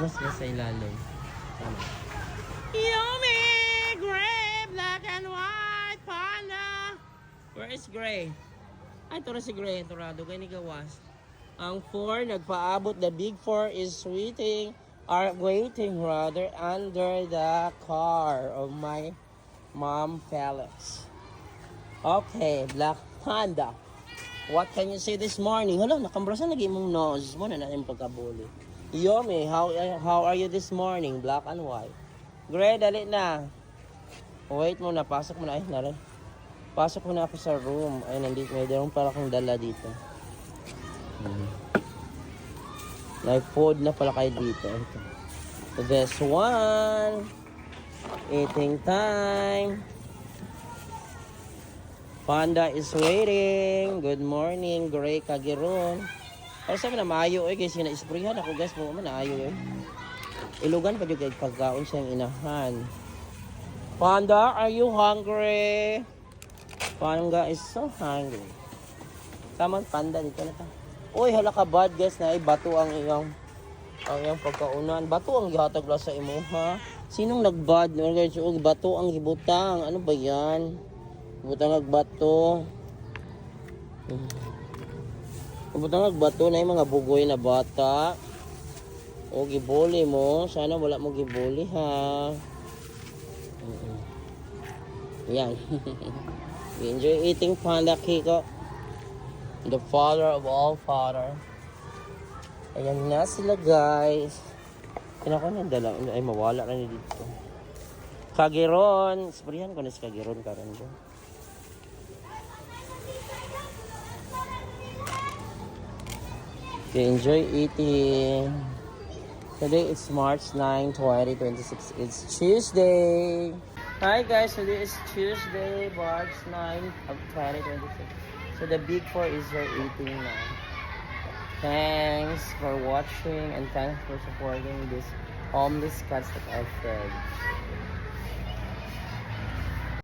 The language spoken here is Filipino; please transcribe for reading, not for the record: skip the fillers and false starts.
Mas sa ilalim. Tama. Yummy! Gray! Black and white! Panda! Where is Gray? Ay, ito na si Gray. Torado. Kaya ni gawas. Ang 4, nagpaabot. The big 4 is waiting rather under the car of my mom Felix. Okay, Black Panda. What can you say this morning? Hala, nakambrasan lagi mong nose mo na yung pagkabuli. Yomi, how are you this morning? Black and white. Gray, dali na. Wait muna, pasok mo na. Ay, naray. Pasok mo na ako sa room. Ay, nandito. May darong para kong dala dito. May food na pala kayo dito. Ito. So, this one. Eating time. Panda is waiting. Good morning, Gray Kagiron. Ay, sabi na maayo kasi sina-sprayan ako guys. Mo man naayo Ilugan pa yung pagkaon siyang inahan. Panda, are you hungry? Panda is so hungry. Tama, Panda, dito na ta. Uy, hala ka bad guys na bato ang iyong pagkaunan. Bato ang gihatag la sa imo ha. Sinong nagbad? Bato ang gibutang. Ano ba yan? Butang nagbato. Butang nagbato na yung mga bugoy na bata. O gibuli mo. Sana wala mo gibuli ha. Yan. Enjoy eating Panda Kiko. The father of all father. Ayan na sila guys. Kinako na dala. Ay mawala na dito. Kagiron. Sprayan ko na si Kagiron karon ko. Okay, enjoy eating. Today is March 9, 2026. It's Tuesday. Hi guys, today is Tuesday, March 9 of 2026. So the big 4 is here eating now. Thanks for watching and thanks for supporting this homeless cats that I fed.